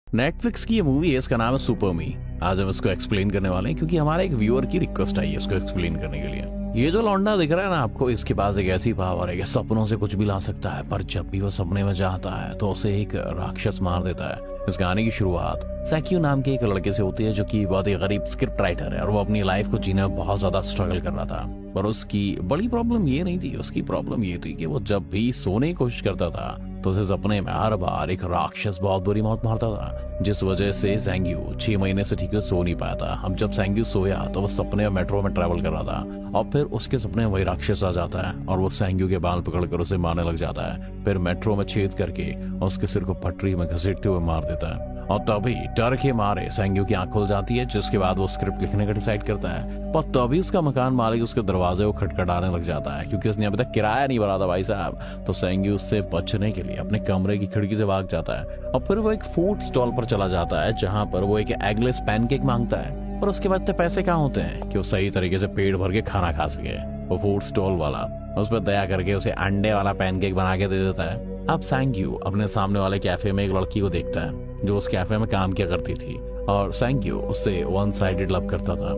Netflix की ये movie है, इसका नाम है सुपर मी। आज हम इसको एक्सप्लेन करने वाले हैं क्योंकि हमारे एक व्यूअर की रिक्वेस्ट आई है इसको एक्सप्लेन करने के लिए। ये जो लौंडा दिख रहा है ना आपको, इसके पास एक ऐसी पावर है कि सपनों से कुछ भी ला सकता है, पर जब भी वो सपने में जाता है तो उसे एक राक्षस मार देता है। इस गाने की शुरुआत सैक्यू नाम के एक लड़के से होती है जो कि बहुत ही गरीब स्क्रिप्ट राइटर है और वो अपनी लाइफ को जीने में बहुत ज्यादा स्ट्रगल कर रहा था। पर उसकी बड़ी प्रॉब्लम ये नहीं थी, उसकी प्रॉब्लम ये थी कि वो जब भी सोने की कोशिश करता था तो उसे सपने में हर बार एक राक्षस बहुत बुरी मौत मारता था, जिस वजह से सैंग्यू 6 महीने से ठीक से सो नहीं पाया था। अब जब सैंग्यू सोया तो वो सपने में मेट्रो में ट्रेवल कर रहा था और फिर उसके सपने में वही राक्षस आ जाता है और वो सैंग्यू के बाल पकड़कर उसे मारने लग जाता है। फिर मेट्रो में छेद करके उसके सिर को पटरी में घसीटते हुए मार देता है और तभी डर के मारे सैंग्यू की आंख खुल जाती है, जिसके बाद वो स्क्रिप्ट लिखने का डिसाइड करता है। पर तभी उसका मकान मालिक उसके दरवाजे को खटखटाने लग जाता है क्योंकि उसने अभी तक किराया नहीं भरा था भाई साहब। तो सैंग्यू उससे बचने के लिए अपने कमरे की खिड़की से भाग जाता है और फिर वो एक फूड स्टॉल पर चला जाता है जहां पर वो एक एगलेस पैनकेक मांगता है। पर उसके बाद इतने पैसे कहाँ होते हैं कि वो सही तरीके से पेट भर के खाना खा सके। वो फूड स्टॉल वाला उस पर दया करके उसे अंडे वाला पैनकेक बना के दे देता है। अब सैंग्यू अपने सामने वाले कैफे में एक लड़की को देखता है जो उस कैफे में काम किया करती थी और सैंग्यू उससे वन साइडेड लव करता था।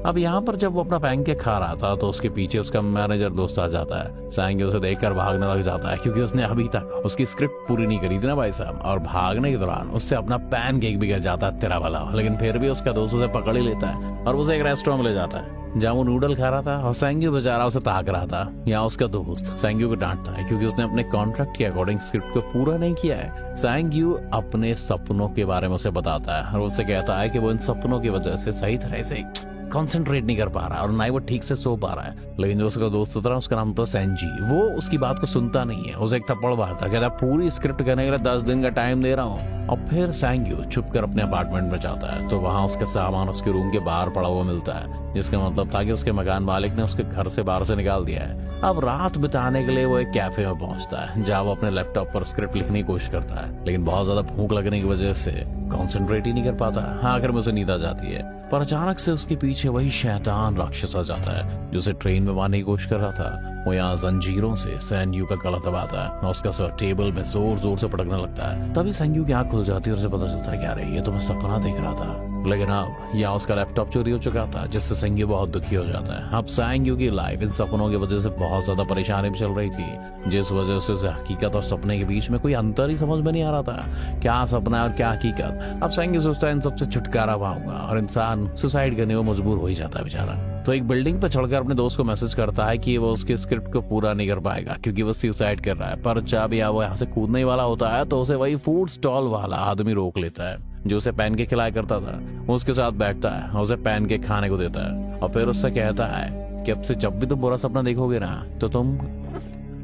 अब यहाँ पर जब वो अपना पैनकेक खा रहा था तो उसके पीछे उसका मैनेजर दोस्त आ जाता है। सैंग्यू उसे देखकर भागने लग जाता है क्योंकि उसने अभी तक उसकी स्क्रिप्ट पूरी नहीं करी थी ना भाई साहब। और भागने के दौरान उससे अपना पैनकेक भी गिर जाता है तेरा वाला, लेकिन फिर भी उसका दोस्त उसे पकड़ ही लेता है और उसे एक रेस्टोरेंट में ले जाता है जहाँ वो नूडल खा रहा था और सैंग्यू बेचारा उसे ताक रहा था। यहाँ उसका दोस्त सैंग्यू को डांटता है क्योंकि उसने अपने कॉन्ट्रैक्ट के अकॉर्डिंग स्क्रिप्ट को पूरा नहीं किया है। सैंग्यू अपने सपनों के बारे में उसे बताता है और उससे कहता है कि वो इन सपनों की वजह से सही तरह से कंसंट्रेट नहीं कर पा रहा और ना ही वो ठीक से सो पा रहा है। लेकिन जो उसका दोस्त था उसका नाम था सैंजी, वो उसकी बात को सुनता नहीं है, उसे एक थप्पड़ मारता, कहता पूरी स्क्रिप्ट करने के लिए 10 दिन का टाइम दे रहा हूँ। और फिर सैंग्यू छुप कर अपने अपार्टमेंट में जाता है तो वहां उसका सामान उसके रूम के बाहर पड़ा हुआ मिलता है, जिसका मतलब था कि उसके मकान मालिक ने उसके घर से बाहर से निकाल दिया है। अब रात बिताने के लिए वो एक कैफे में पहुंचता है जहाँ वो अपने लैपटॉप पर स्क्रिप्ट लिखने की कोशिश करता है, लेकिन बहुत ज्यादा भूख लगने की वजह से कॉन्सेंट्रेट ही नहीं कर पाता। आखिर में उसे नींद आ जाती है, पर अचानक से उसके पीछे वही शैतान राक्षस आ जाता है जो उसे ट्रेन में मारने की कोशिश कर रहा था। वो यहाँ जंजीरों से सैंग्यू का गला दबाता है और उसका सर टेबल में जोर जोर से पटकने लगता है। तभी सैंग्यू की आंख खुल जाती है और उसे पता चलता है कि अरे ये तो मैं सपना देख रहा था। लेकिन अब यहाँ उसका लैपटॉप चोरी हो चुका था, जिससे सैंग्यू बहुत दुखी हो जाता है। अब सैंग्यू की लाइफ इन सपनों की वजह से बहुत ज्यादा परेशानी में चल रही थी, जिस वजह से उसे हकीकत और सपने के बीच में कोई अंतर ही समझ में नहीं आ रहा था, क्या सपना और क्या हकीकत। अब सैंग्यू सोचता है इन सबसे छुटकारा पाऊंगा और इंसान सुसाइड करने को मजबूर हो ही जाता है बेचारा। तो एक बिल्डिंग पर चढ़कर अपने दोस्त को मैसेज करता है कि वो उसके स्क्रिप्ट को पूरा नहीं कर पाएगा क्योंकि वो सुसाइड कर रहा है। पर जब वो यहाँ से कूदने ही वाला होता है तो उसे वही फूड स्टॉल वाला आदमी रोक लेता है जो उसे पैनकेक खिलाया करता था। वो उसके साथ बैठता है और उसे पैनकेक खाने को देता है और फिर उससे कहता है कि अब से जब भी तुम बुरा सपना देखोगे ना तो तुम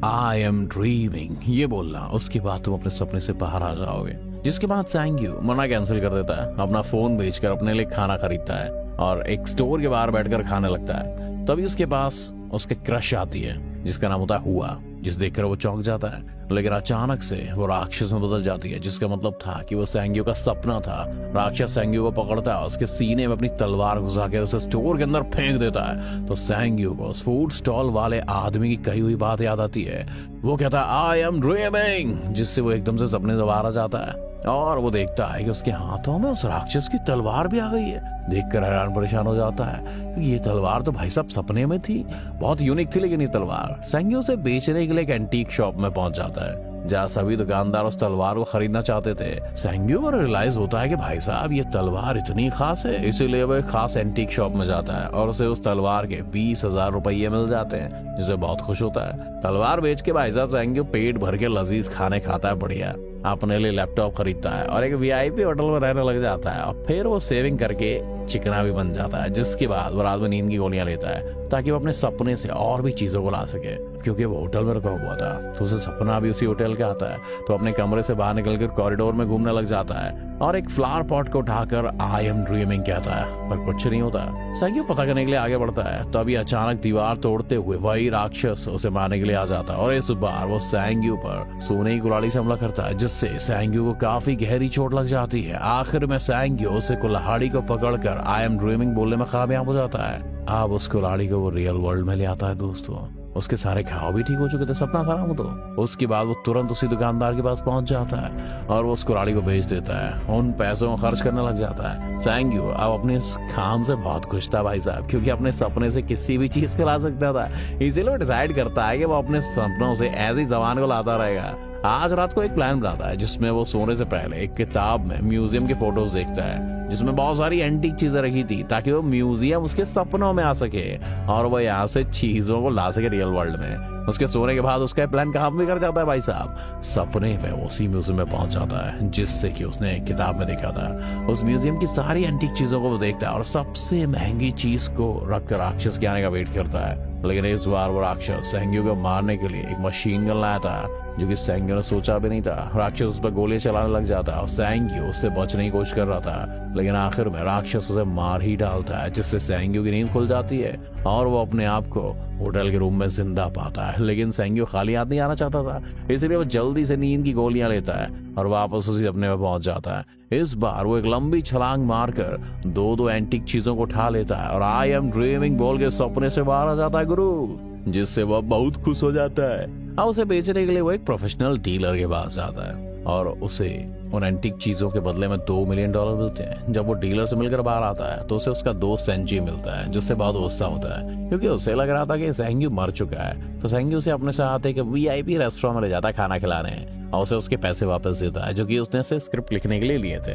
आई एम ड्रीमिंग ये बोलना, उसके बाद तुम अपने सपने से बाहर आ जाओगे। जिसके बाद सैंग्यू मना कैंसिल कर देता है, अपना फोन बेचकर अपने लिए खाना खरीदता है और एक स्टोर के बाहर बैठकर खाने लगता है। तभी उसके पास उसके क्रश आती है जिसका नाम होता है हुआ, जिस देखकर वो चौंक जाता है। लेकिन अचानक से वो राक्षस में बदल जाती है, जिसका मतलब था कि वो सैंग्यू का सपना था। राक्षस सैंग्यू को पकड़ता है, उसके सीने में अपनी तलवार घुसा के उसे स्टोर के अंदर फेंक देता है। तो सैंग्यू को उस फूड स्टॉल वाले आदमी की कही हुई बात याद आती है। वो कहता है आई एम ड्रीमिंग, जिससे वो एकदम से सपने दोबारा जाता है और वो देखता है कि उसके हाथों में उस राक्षस की तलवार भी आ गई है। देखकर हैरान परेशान हो जाता है क्योंकि ये तलवार तो भाई साहब सपने में थी, बहुत यूनिक थी। लेकिन ये तलवार सैंग्यू से बेचने के लिए एक एंटीक शॉप में पहुंच जाता है जहाँ सभी दुकानदार उस तलवार को खरीदना चाहते थे। सैंग्यू को रियलाइज होता है कि भाई साहब ये तलवार इतनी खास है, इसीलिए वो एक खास एंटीक शॉप में जाता है और उसे उस तलवार के 20,000 रुपये मिल जाते हैं, जिससे बहुत खुश होता है। तलवार बेच के भाई साहब सैंग्यू पेट भर के लजीज खाने खाता है, बढ़िया अपने लिए लैपटॉप खरीदता है और एक वीआईपी होटल में रहने लग जाता है और फिर वो सेविंग करके चिकना भी बन जाता है। जिसके बाद वो रात में नींद की गोलियां लेता है ताकि वो अपने सपने से और भी चीजों को ला सके, क्योंकि वो होटल में रुका हुआ था तो उसे सपना भी उसी होटल का आता है। तो अपने कमरे से बाहर निकलकर कॉरिडोर में घूमने लग जाता है और एक फ्लावर पॉट को उठाकर आई एम ड्रीमिंग कहता है, पर कुछ नहीं होता। सैंग्यू पता करने के लिए आगे बढ़ता है, तभी अचानक दीवार तोड़ते हुए वही राक्षस उसे मारने के लिए आ जाता है और इस बार वो सैंग्यू पर सोने की कुल्हाड़ी से हमला करता है, जिससे सैंग्यू को काफी गहरी चोट लग जाती है। आखिर में सैंग्यू उसे कुल्हाड़ी को पकड़कर आई एम ड्रीमिंग बोलने में कामयाब हो जाता है। अब उस कुल्हाड़ी को वो रियल वर्ल्ड में ले आता है दोस्तों। उसके सारे घाव भी ठीक हो चुके थे, सपना था ना वो तो। उसके बाद वो तुरंत उसी दुकानदार के पास पहुंच जाता है और वो उस कुराड़ी को भेज देता है, उन पैसों को खर्च करने लग जाता है। सैंग्यू अब अपने इस काम से बहुत खुश था भाई साहब, क्योंकि अपने सपने से किसी भी चीज को ला सकता था। इसीलिए वो डिसाइड करता है कि वो अपने सपनों से ऐसी जबान को लाता रहेगा। आज रात को एक प्लान बनाता है जिसमें वो सोने से पहले एक किताब में म्यूजियम की फोटोज देखता है, जिसमें बहुत सारी एंटीक चीजें रखी थी, ताकि वो म्यूजियम उसके सपनों में आ सके और वो यहाँ से चीजों को ला सके रियल वर्ल्ड में। उसके सोने के बाद उसका प्लान काम भी कर जाता है भाई साहब। सपने में उसी म्यूजियम में पहुंच जाता है जिससे कि उसने किताब में देखा था। उस म्यूजियम की सारी एंटीक चीजों को वो देखता है और सबसे महंगी चीज को रखकर राक्षस के आने का वेट करता है। लेकिन इस बार वो राक्षस सैंग्यू को मारने के लिए एक मशीन गन लाया था, जो कि सैंग्यू ने सोचा भी नहीं था। राक्षस उस पर गोली चलाने लग जाता है और सैंग्यू उससे बचने की कोशिश कर रहा था, लेकिन आखिर में राक्षस उसे मार ही डालता है, जिससे सैंग्यू की नींद खुल जाती है और वो अपने आप को होटल के रूम में जिंदा पाता है। लेकिन सैंग्यू खाली हाथ नहीं आना चाहता था, इसलिए वो जल्दी से नींद की गोलियां लेता है और वापस उसी सपने में पहुंच जाता है। इस बार वो एक लंबी छलांग मारकर दो एंटीक चीजों को उठा लेता है और आई एम ड्रीमिंग बोल के सपने से बाहर आ जाता है गुरु, जिससे वो बहुत खुश हो जाता है। अब उसे बेचने के लिए वो एक प्रोफेशनल डीलर के पास जाता है और उसे उन एंटीक चीजों के बदले में $2 मिलियन मिलते हैं। जब वो डीलर से मिलकर बाहर आता है तो उसे उसका दोस्त सेंजी मिलता है, जिससे बहुत गुस्सा होता है क्योंकि उसे लग रहा था कि सैंग्यू मर चुका है। तो सैंग्यू उसे अपने साथ एक VIP रेस्टोरेंट में ले जाता है खाना खिलाने और उसे उसके पैसे वापस देता है, जो कि उसने से स्क्रिप्ट लिखने के लिए लिए थे।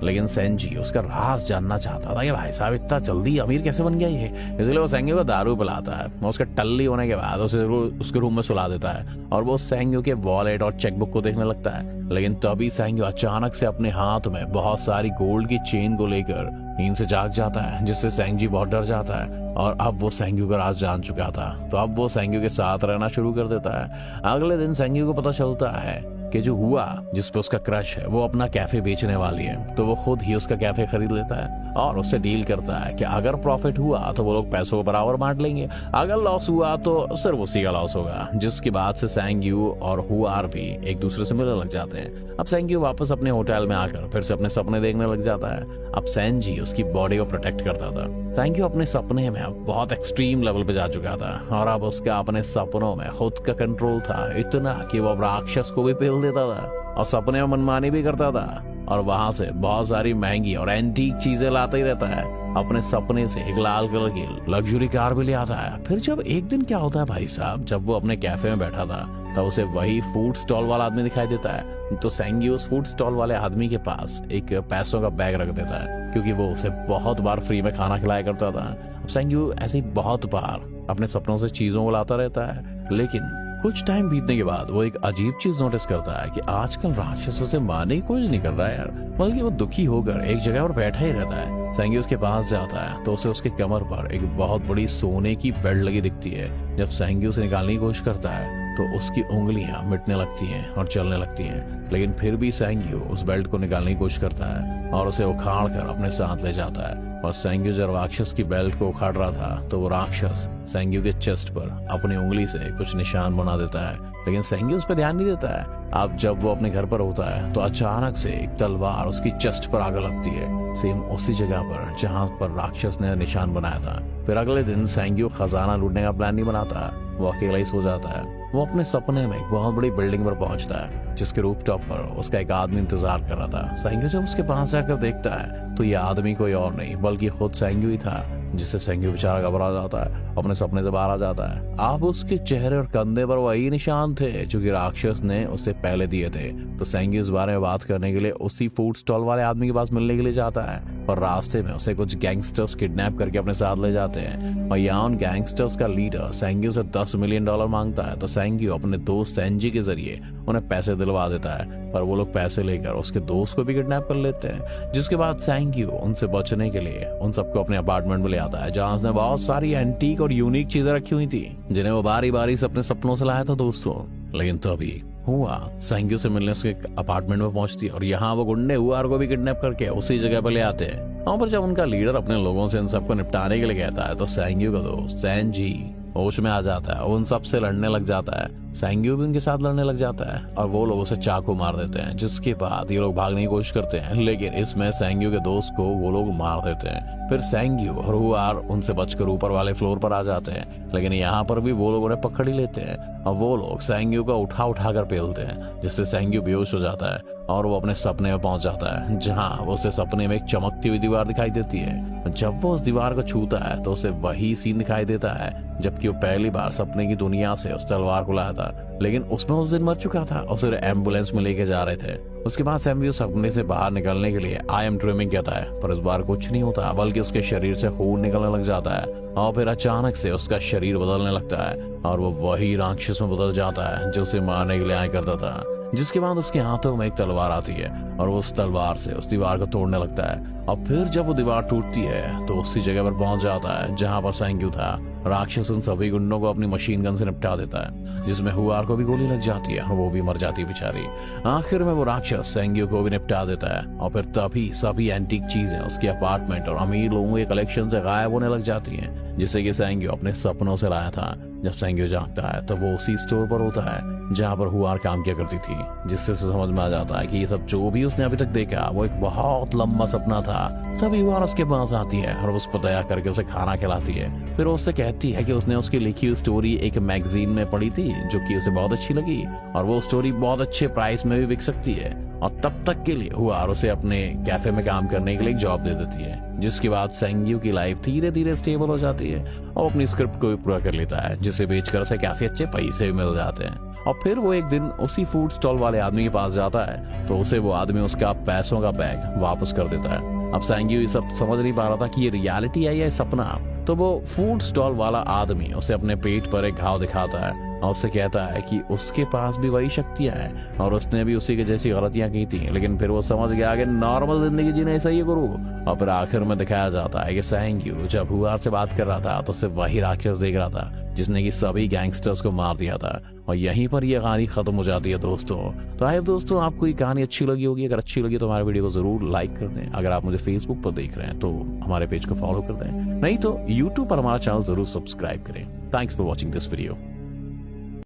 लेकिन सेंजी उसका राज जानना चाहता था कि भाई साहब इतना जल्दी अमीर कैसे बन गया ये, इसलिए वो सैंग्यू को दारू पिलाता है और उसका टल्ली होने के बाद उसे उसके रूम में सुला देता है और वो सैंग्यू के वॉलेट और चेकबुक को देखने लगता है। लेकिन तभी सैंग्यू अचानक से अपने हाथ में बहुत सारी गोल्ड की चेन को लेकर नींद से जाग जाता है, जिससे सैंजी बहुत डर जाता है और अब वो सैंग्यू का राज जान चुका था। तो अब वो सैंग्यू के साथ रहना शुरू कर देता है। अगले दिन सैंग्यू को पता चलता है कि जो हुआ जिसपे उसका क्रश है वो अपना कैफे बेचने वाली है, तो वो खुद ही उसका कैफे खरीद लेता है और उससे डील करता है कि अगर प्रॉफिट हुआ तो वो लोग पैसों को बराबर बांट लेंगे, अगर लॉस हुआ तो सिर्फ उसी का लॉस होगा। जिसके बाद से सैंग्यू और हुआर भी एक दूसरे से मिलने लग जाते हैं। अब सैंग्यू वापस अपने होटल में आकर फिर से अपने सपने देखने लग जाता है। अब सैंजी उसकी बॉडी को प्रोटेक्ट करता था। सैंग्यू अपने सपने में अब बहुत एक्सट्रीम लेवल पे जा चुका था और अब उसका अपने सपनों में खुद का कंट्रोल था, इतना कि वो अब राक्षस को भी पेल देता था और सपने में मनमानी भी करता था और वहां से बहुत सारी महंगी और एंटीक चीजें लाता ही रहता है। अपने सपने से एक लाल कलर की लग्जरी कार भी ले आता है। फिर जब एक दिन क्या होता है भाई साहब, जब वो अपने कैफे में बैठा था तब उसे वही फूड स्टॉल वाला आदमी दिखाई देता है। तो सैंग्यू उस फूड स्टॉल वाले आदमी के पास एक पैसों का बैग रख देता है, क्योंकि वो उसे बहुत बार फ्री में खाना खिलाया करता था। अब सैंग्यू ऐसे ही बहुत बार अपने सपनों से चीजों को लाता रहता है। लेकिन कुछ टाइम बीतने के बाद वो एक अजीब चीज नोटिस करता है कि आजकल राक्षसों से मारने की कोशिश नहीं कर रहा है यार, बल्कि वो दुखी होकर एक जगह पर बैठा ही रहता है। सैंग्यू उसके पास जाता है तो उसे उसके कमर पर एक बहुत बड़ी सोने की बेल्ट लगी दिखती है। जब सैंग्यू उसे निकालने की कोशिश करता है तो उसकी उंगलियां मिटने लगती हैं और चलने लगती हैं, लेकिन फिर भी सैंग्यू उस बेल्ट को निकालने की कोशिश करता है और उसे उखाड़ कर अपने साथ ले जाता है। और सैंग्यू जब राक्षस की बेल्ट को उखाड़ रहा था तो वो राक्षस सैंग्यू के चेस्ट पर अपनी उंगली से कुछ निशान बना देता है, लेकिन सैंग्यू उस पर ध्यान नहीं देता है। अब जब वो अपने घर पर होता है तो अचानक से एक तलवार उसकी चेस्ट पर आगे लगती है, सेम उसी जगह पर जहां पर राक्षस ने निशान बनाया था। फिर अगले दिन सैंग्यू खजाना लूटने का प्लान नहीं बनाता, वो अकेला ही सो जाता है। वो अपने सपने में एक बहुत बड़ी बिल्डिंग पर पहुंचता है जिसके रूफटॉप पर उसका एक आदमी इंतजार कर रहा था। सैंग्यू जब उसके पास जाकर देखता है तो ये आदमी कोई और नहीं बल्कि खुद सैंग्यू ही था, जिससे सैंग्यू बेचारा घबरा जाता है, अपने सपने से बाहर आ जाता है। अब उसके चेहरे और कंधे पर वही निशान थे जो कि राक्षस ने उसे पहले दिए थे। तो सैंग्यू इस बारे में बात करने के लिए उसी फूड स्टॉल वाले आदमी के पास मिलने के लिए जाता है और रास्ते में उसे कुछ गैंगस्टर्स किडनैप करके अपने साथ ले जाते हैं और यहाँ उन गैंगस्टर्स का लीडर सैंग्यू से $10 मिलियन मांगता है। तो सैंग्यू अपने दोस्त सेंजी के जरिए उन्हें पैसे दिलवा देता है, पर वो लोग पैसे लेकर उसके दोस्त को भी किडनैप कर लेते हैं। जिसके बाद सैंग्यू उनसे बचने के लिए उन सबको अपने अपार्टमेंट में ले आता है, जहां उसने बहुत सारी एंटीक और यूनिक चीजें रखी हुई थी जिन्हें वो बारी बारी से अपने सपनों से लाया था दोस्तों। लेकिन तभी हुआ सैंग्यू से मिलने से अपार्टमेंट में पहुंचती है और यहाँ वो गुंडे हुआर को भी किडनैप करके उसी जगह पर ले आते हैं। वहां पर जब उनका लीडर अपने लोगों से इन सबको निपटाने के लिए कहता है तो सैंग्यू का दोस्त सैंजी होश में आ जाता है, उन सब से लड़ने लग जाता है। सैंग्यू भी उनके साथ लड़ने लग जाता है और वो लोग उसे चाकू मार देते हैं, जिसके बाद ये लोग भागने की कोशिश करते हैं, लेकिन इसमें सैंग्यू के दोस्त को वो लोग मार देते हैं। फिर सैंग्यू और हुआर उनसे बचकर ऊपर वाले फ्लोर पर आ जाते हैं, लेकिन यहाँ पर भी वो लोग उन्हें पकड़ ही लेते हैं और वो लोग सैंग्यू को उठा उठा कर पेलते हैं, जिससे सैंग्यू बेहोश हो जाता है और वो अपने सपने में पहुंच जाता है, जहाँ वो उसे सपने में एक चमकती हुई दीवार दिखाई देती है। जब वो उस दीवार को छूता है तो उसे वही सीन दिखाई देता है जबकि वो पहली बार सपने की दुनिया से उस तलवार को लाया था, लेकिन उसमें उस दिन मर चुका था और उसे एम्बुलेंस में लेके जा रहे थे। उसके बाद सैम्यू सपने से बाहर निकलने के लिए आई एम ड्रीमिंग कहता है, पर इस बार कुछ नहीं होता, बल्कि उसके शरीर से खून निकलने लग जाता है और फिर अचानक से उसका शरीर बदलने लगता है और वो वही राक्षस में बदल जाता है जो उसे मारने के लिए आया करता था। जिसके बाद उसके हाथों में एक तलवार आती है और वो उस तलवार से उस दीवार को तोड़ने लगता है और फिर जब वो दीवार टूटती है तो उसी जगह पर पहुंच जाता है जहां पर सैंग्यू था। राक्षस उन सभी गुंडों को अपनी मशीन गन से निपटा देता है, जिसमें हुआर को भी गोली लग जाती है और वो भी मर जाती है बेचारी। आखिर में वो राक्षस सैंग्यू को भी निपटा देता है और फिर तभी सभी एंटीक चीजें उसके अपार्टमेंट और अमीर लोगों के कलेक्शन से गायब होने लग जाती हैं, जिससे कि सैंग्यू अपने सपनों से लाया था। जब सैंग्यू जागता है तो वो उसी स्टोर पर होता है जहाँ पर हुआर काम किया करती थी, जिससे उसे समझ में आ जाता है कि ये सब जो भी उसने अभी तक देखा वो एक बहुत लंबा सपना था। तभी हुआर उसके पास आती है और उस पर दया करके उसे खाना खिलाती है। फिर वो उससे कहती है कि उसने उसकी लिखी हुई स्टोरी एक मैगजीन में पढ़ी थी जो कि उसे बहुत अच्छी लगी और वो स्टोरी बहुत अच्छे प्राइस में भी बिक सकती है और तब तक के लिए हुआर उसे अपने कैफे में काम करने के लिए एक जॉब दे देती है। जिसके बाद सैंग्यू की लाइफ धीरे धीरे स्टेबल हो जाती है और अपनी स्क्रिप्ट को भी पूरा कर लेता है, जिसे बेचकर उसे काफी अच्छे पैसे भी मिल जाते हैं। और फिर वो एक दिन उसी फूड स्टॉल वाले आदमी के पास जाता है तो उसे वो आदमी उसका पैसों का बैग वापस कर देता है। अब सैंग्यू ये सब समझ नहीं पा रहा था कि ये रियलिटी है या सपना। तो वो फूड स्टॉल वाला आदमी उसे अपने पेट पर एक घाव दिखाता है और उससे कहता है कि उसके पास भी वही शक्तियां हैं और उसने भी उसी के जैसी गलतियां की थी, लेकिन फिर वो समझ गया कि नॉर्मल जिंदगी जीने ऐसा ही करूँ। और फिर आखिर में दिखाया जाता है कि सैंग्यू जब हुआर से बात कर रहा था तो उसे वही राक्षस देख रहा था जिसने कि सभी गैंगस्टर्स को मार दिया था। और यहीं पर यह कहानी खत्म हो जाती है दोस्तों। तो आई होप दोस्तों आपको ये कहानी अच्छी लगी होगी। अगर अच्छी लगी तो हमारे वीडियो को जरूर लाइक कर दें। अगर आप मुझे फेसबुक पर देख रहे हैं तो हमारे पेज को फॉलो कर दें, नहीं तो यूट्यूब पर हमारा चैनल जरूर सब्सक्राइब करें। Thanks for watching this video.